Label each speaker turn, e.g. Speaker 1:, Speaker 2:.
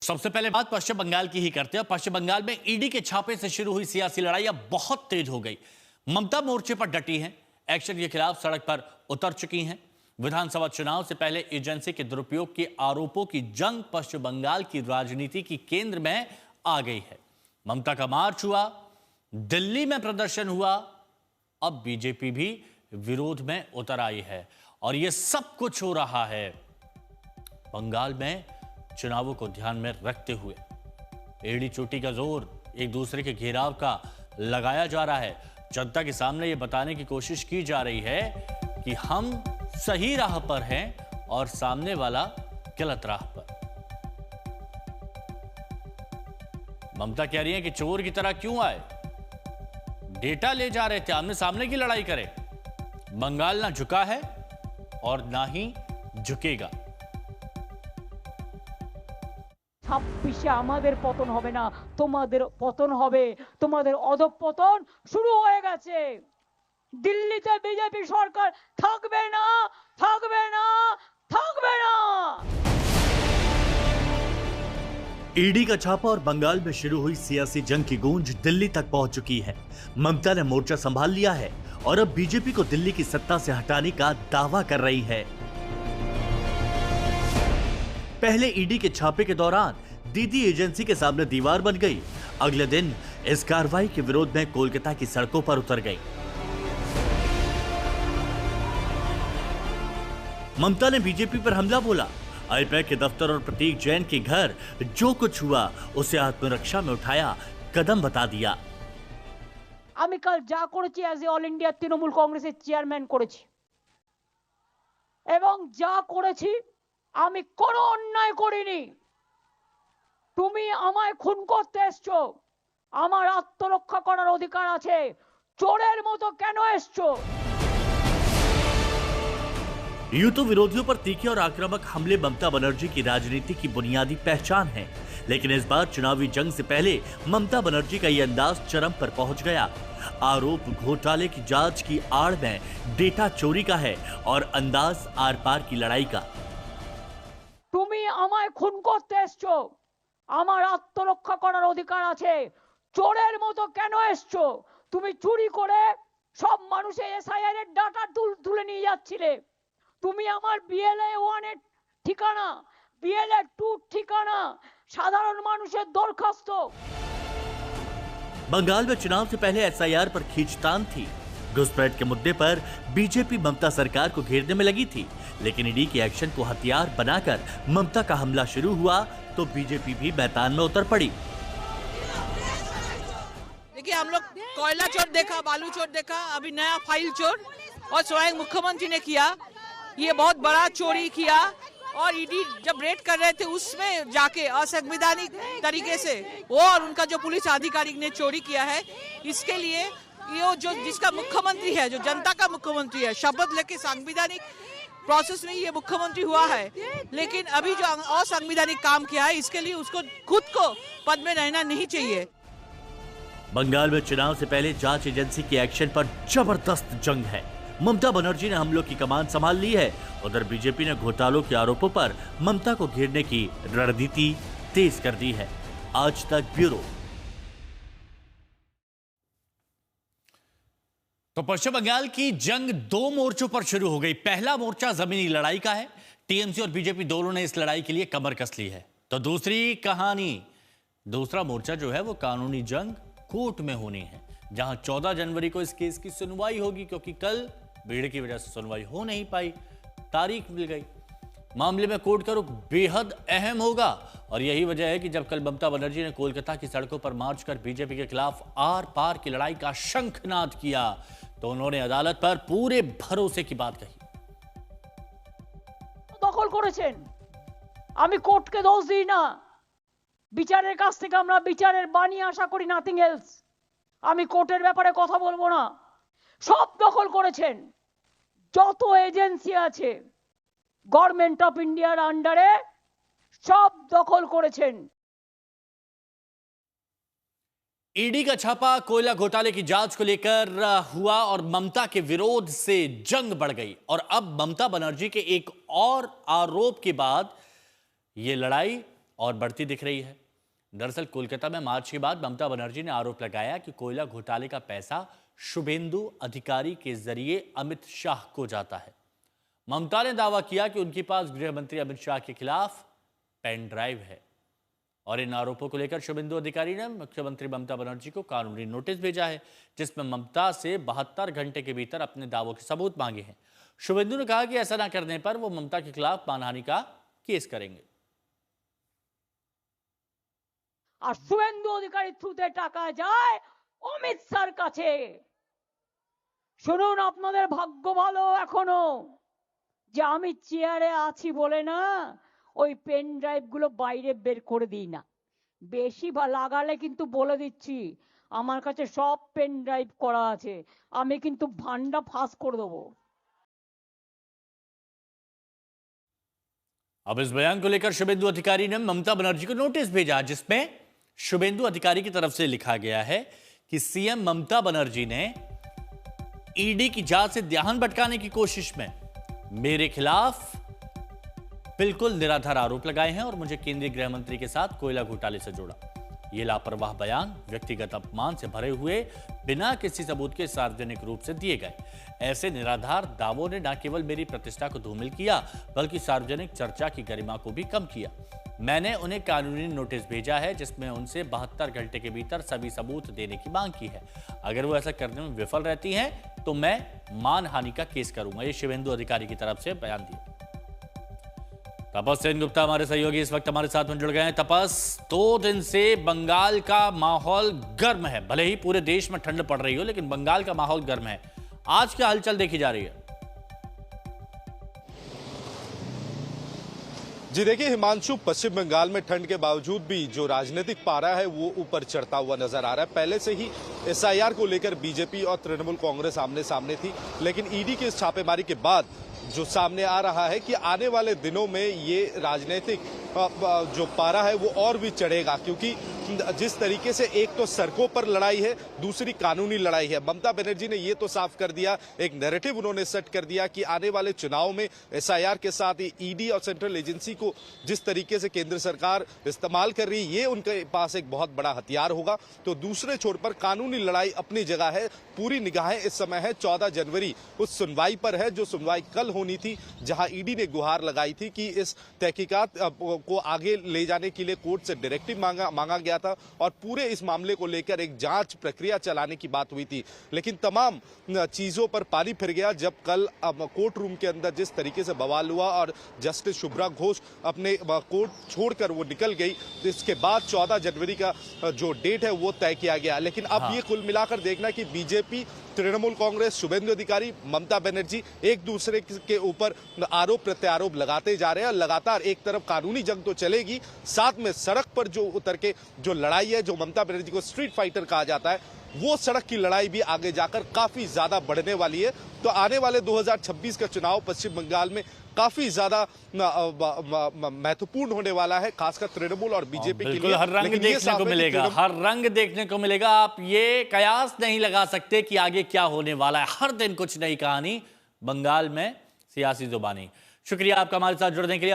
Speaker 1: सबसे पहले बात पश्चिम बंगाल की ही करते हैं। पश्चिम बंगाल में ईडी के छापे से शुरू हुई सियासी लड़ाई अब बहुत तेज हो गई। ममता मोर्चे पर डटी हैं, एक्शन के खिलाफ सड़क पर उतर चुकी हैं। विधानसभा चुनाव से पहले एजेंसी के दुरुपयोग के आरोपों की जंग पश्चिम बंगाल की राजनीति की केंद्र में आ गई है। ममता का मार्च हुआ, दिल्ली में प्रदर्शन हुआ, अब बीजेपी भी विरोध में उतर आई है और यह सब कुछ हो रहा है बंगाल में चुनावों को ध्यान में रखते हुए। एड़ी चोटी का जोर एक दूसरे के घेराव का लगाया जा रहा है। जनता के सामने यह बताने की कोशिश की जा रही है कि हम सही राह पर हैं और सामने वाला गलत राह पर। ममता कह रही है कि चोर की तरह क्यों आए, डेटा ले जा रहे थे, आमने सामने की लड़ाई करें। बंगाल ना झुका है और ना ही झुकेगा।
Speaker 2: 26 আমাদের পতন হবে না, তোমাদের পতন হবে, তোমাদের অধঃপতন শুরু হয়ে গেছে। দিল্লিতে বিজেপি সরকার থাকবে না, থাকবে না, থাকবে না।
Speaker 3: ईडी का छापा और बंगाल में शुरू हुई सियासी जंग की गूंज दिल्ली तक पहुंच चुकी है। ममता ने मोर्चा संभाल लिया है और अब बीजेपी को दिल्ली की सत्ता से हटाने का दावा कर रही है। पहले ईडी के छापे के दौरान दीदी एजेंसी के सामने दीवार बन गई। अगले दिन इस कार्रवाई के विरोध में कोलकाता की सड़कों पर उतर गई। ममता ने बीजेपी पर हमला बोला। आईपैक के दफ्तर और प्रतीक जैन के घर जो कुछ हुआ उसे आत्मरक्षा में उठाया कदम बता दिया।
Speaker 2: আমি কাল যা করেছি as a all India Trinamool কংগ্রেসের চেয়ারম্যান করেছি এবং যা করেছি আমি কোনো অন্যায় করিনি। তুমি আমায় খুন করতে এসছো, আমার আত্মরক্ষা করার অধিকার আছে, চোরের মতো কেন এসছো?
Speaker 3: यूं तो विरोधियों पर तीखे और आक्रामक हमले ममता बनर्जी की राजनीति की बुनियादी पहचान है, लेकिन इस बार चुनावी जंग से पहले ममता बनर्जी का यह अंदाज चरम पर पहुंच गया। आरोप घोटाले की जांच की आड़ में डेटा चोरी का है और अंदाज आर पार की लड़ाई का।
Speaker 2: তুমি আমায় খুন করতে এসছো, আমার আত্মরক্ষা করার অধিকার আছে, চোরের মতো কেন এসছো? তুমি চুরি করে সব মানুষের এসআইআর এর ডাটা তুলে নিয়ে যাচ্ছিলে। তুমি আমার বিএলএ 1 এর ঠিকানা, বিএলএ 2 ঠিকানা, সাধারণ মানুষের দরখাস্ত।
Speaker 3: बंगाल में चुनाव से पहले एसआईआर पर खींचतान थी। घुसपैठ के मुद्दे पर बीजेपी ममता सरकार को घेरने में लगी थी, लेकिन ईडी के एक्शन को हथियार बनाकर ममता का हमला शुरू हुआ तो बीजेपी भी मैदान में उतर पड़ी।
Speaker 4: देखिए, हम लोग कोयला चोर देखा, बालू चोर देखा, अभी नया फाइल चोर और स्वयं मुख्यमंत्री ने किया। ये बहुत बड़ा चोरी किया और ईडी जब रेड कर रहे थे उसमें जाके असंवैधानिक तरीके से वो और उनका जो पुलिस अधिकारी ने चोरी किया है। इसके लिए ये जो जिसका मुख्यमंत्री है, जो जनता का मुख्यमंत्री है, शपथ लेके संवैधानिक प्रोसेस में ये मुख्यमंत्री हुआ है, लेकिन अभी जो असंवैधानिक काम किया है इसके लिए उसको खुद को पद में रहना नहीं चाहिए।
Speaker 3: बंगाल में चुनाव से पहले जांच एजेंसी के एक्शन पर जबरदस्त जंग है। ममता बनर्जी ने हमलों की कमान संभाल ली है। उधर बीजेपी ने घोटालों के आरोपों पर ममता को घेरने की रणनीति तेज कर दी है। आज तक ब्यूरो।
Speaker 1: तो पश्चिम बंगाल की जंग दो मोर्चों पर शुरू हो गई। पहला मोर्चा जमीनी लड़ाई का है। टीएमसी और बीजेपी दोनों ने इस लड़ाई के लिए कमर कस ली है। तो दूसरा मोर्चा जो है वो कानूनी जंग कोर्ट में होनी है, जहां 14 जनवरी को इस केस की सुनवाई होगी, क्योंकि कल भीड़ की वजह से सुनवाई हो नहीं पाई, तारीख मिल गई। मामले में कोर्ट का रुख बेहद अहम होगा और यही वजह है कि जब कल ममता बनर्जी ने कोलकाता की सड़कों पर मार्च कर बीजेपी के खिलाफ आर पार की लड़ाई का शंखनाद किया तो उन्होंने अदालत पर पूरे भरोसे की बात कही।
Speaker 2: দখল করেছেন, আমি কোর্টকে দোষ দিই না, বিচারের কাছ থেকে আমরা বিচারের বাণী আশা করি, নাথিং এলস। আমি কোর্টের ব্যাপারে কথা বলবো না। সব দখল করেছেন, যত এজেন্সি আছে গভর্নমেন্ট অফ ইন্ডিয়ার আন্ডারে সব দখল করেছেন।
Speaker 1: ईडी का छापा कोयला घोटाले की जांच को लेकर हुआ और ममता के विरोध से जंग बढ़ गई और अब ममता बनर्जी के एक और आरोप के बाद यह लड़ाई और बढ़ती दिख रही है। दरअसल कोलकाता में मार्च के बाद ममता बनर्जी ने आरोप लगाया कि कोयला घोटाले का पैसा शुभेंदु अधिकारी के जरिए अमित शाह को जाता है। ममता ने दावा किया कि उनके पास गृह मंत्री अमित शाह के खिलाफ पेन ड्राइव है और इन आरोपों को लेकर शुभेंदु अधिकारी ने मुख्यमंत्री ममता बनर्जी को कानूनी नोटिस भेजा है, जिसमें ममता से 72 घंटे के भीतर अपने दावों के सबूत मांगे हैं। शुभेंदु ने कहा कि ऐसा न करने पर वो ममता के खिलाफ मानहानि का केस करेंगे।
Speaker 2: আর শুভেন্দু অধিকারীর থ্রুতে টাকা যায় অমিত স্যার কাছে। শুনুন, আপনাদের ভাগ্য ভালো এখনো যে আমি চেয়ারে আছি বলে না ওই পেন ড্রাইভ গুলো বাইরে বের করে দিই না। বেশি লাগালে কিন্তু বলে দিচ্ছি আমার কাছে সব পেন ড্রাইভ করা আছে, আমি কিন্তু ভান্ডা ফাঁস করে দেবো।
Speaker 1: अब इस बयान को लेकर शुभेंदु अधिकारी ने ममता बनर्जी को नोटिस भेजा, जिसमें शुभेंदु अधिकारी की तरफ से लिखा गया है कि सीएम ममता बनर्जी ने ईडी की जांच से ध्यान भटकाने की कोशिश में मेरे खिलाफ बिल्कुल निराधार आरोप लगाए हैं और मुझे केंद्रीय गृह मंत्री के साथ कोयला घोटाले से जोड़ा। यह लापरवाह बयान व्यक्तिगत अपमान से भरे हुए बिना किसी सबूत के सार्वजनिक रूप से दिए गए। ऐसे निराधार दावों ने न केवल मेरी प्रतिष्ठा को धूमिल किया बल्कि सार्वजनिक चर्चा की गरिमा को भी कम किया। मैंने उन्हें कानूनी नोटिस भेजा है, जिसमें उनसे 72 घंटे के भीतर सभी सबूत देने की मांग की है। अगर वो ऐसा करने में विफल रहती हैं तो मैं मानहानि का केस करूंगा। ये शुभेंदु अधिकारी की तरफ से बयान दिया। तपस सेन गुप्ता हमारे सहयोगी इस वक्त हमारे साथ में जुड़ गए हैं। तपस, 2 दिन से बंगाल का माहौल गर्म है। भले ही पूरे देश में ठंड पड़ रही हो, लेकिन बंगाल का माहौल गर्म है। आज क्या हलचल देखी जा रही है?
Speaker 5: जी देखिए हिमांशु, पश्चिम बंगाल में ठंड के बावजूद भी जो राजनीतिक पारा है वो ऊपर चढ़ता हुआ नजर आ रहा है। पहले से ही एसआईआर को लेकर बीजेपी और तृणमूल कांग्रेस आमने सामने थी, लेकिन ईडी की इस छापेमारी के बाद जो सामने आ रहा है कि आने वाले दिनों में ये राजनीतिक जो पारा है वो और भी चढ़ेगा, क्योंकि जिस तरीके से एक तो सड़कों पर लड़ाई है, दूसरी कानूनी लड़ाई है। ममता बनर्जी ने ये तो साफ कर दिया, एक नैरेटिव उन्होंने सेट कर दिया कि आने वाले चुनाव में एसआईआर के साथ ईडी और सेंट्रल एजेंसी को जिस तरीके से केंद्र सरकार इस्तेमाल कर रही है, ये उनके पास एक बहुत बड़ा हथियार होगा। तो दूसरे छोर पर कानूनी लड़ाई अपनी जगह है। पूरी निगाहें इस समय है 14 जनवरी उस सुनवाई पर है, जो सुनवाई कल होनी थी, जहां ईडी ने गुहार लगाई थी कि इस तहकीकात को आगे ले जाने के लिए कोर्ट से डायरेक्टिव मांगा गया था और पूरे इस मामले को लेकर एक जांच प्रक्रिया चलाने की बात हुई थी। लेकिन तमाम चीजों पर पानी फिर गया जब कल कोर्ट रूम के अंदर जिस तरीके से बवाल हुआ और जस्टिस शुभ्रा घोष अपने कोर्ट छोड़कर वो निकल गई। इसके बाद 14 जनवरी का जो डेट है वो तय किया गया। लेकिन अब ये कुल मिलाकर देखना कि बीजेपी, तृणमूल कांग्रेस, शुभेंदु अधिकारी, ममता बनर्जी एक दूसरे के ऊपर आरोप प्रत्यारोप लगाते जा रहे हैं। लगातार एक तरफ कानूनी जंग तो चलेगी, साथ में सड़क पर जो उतर के जो लड़ाई है, जो ममता बनर्जी को स्ट्रीट फाइटर कहा जाता है, वो सड़क की लड़ाई भी आगे जाकर काफी ज्यादा बढ़ने वाली है। तो आने वाले 2026 का चुनाव पश्चिम बंगाल में काफी ज्यादा महत्वपूर्ण होने वाला है, खासकर तृणमूल और बीजेपी के लिए।
Speaker 1: हर रंग देखने को मिलेगा, हर रंग देखने को मिलेगा। आप ये कयास नहीं लगा सकते कि आगे क्या होने वाला है। हर दिन कुछ नई कहानी बंगाल में सियासी जुबानी। शुक्रिया आपका हमारे साथ जुड़ने के लिए।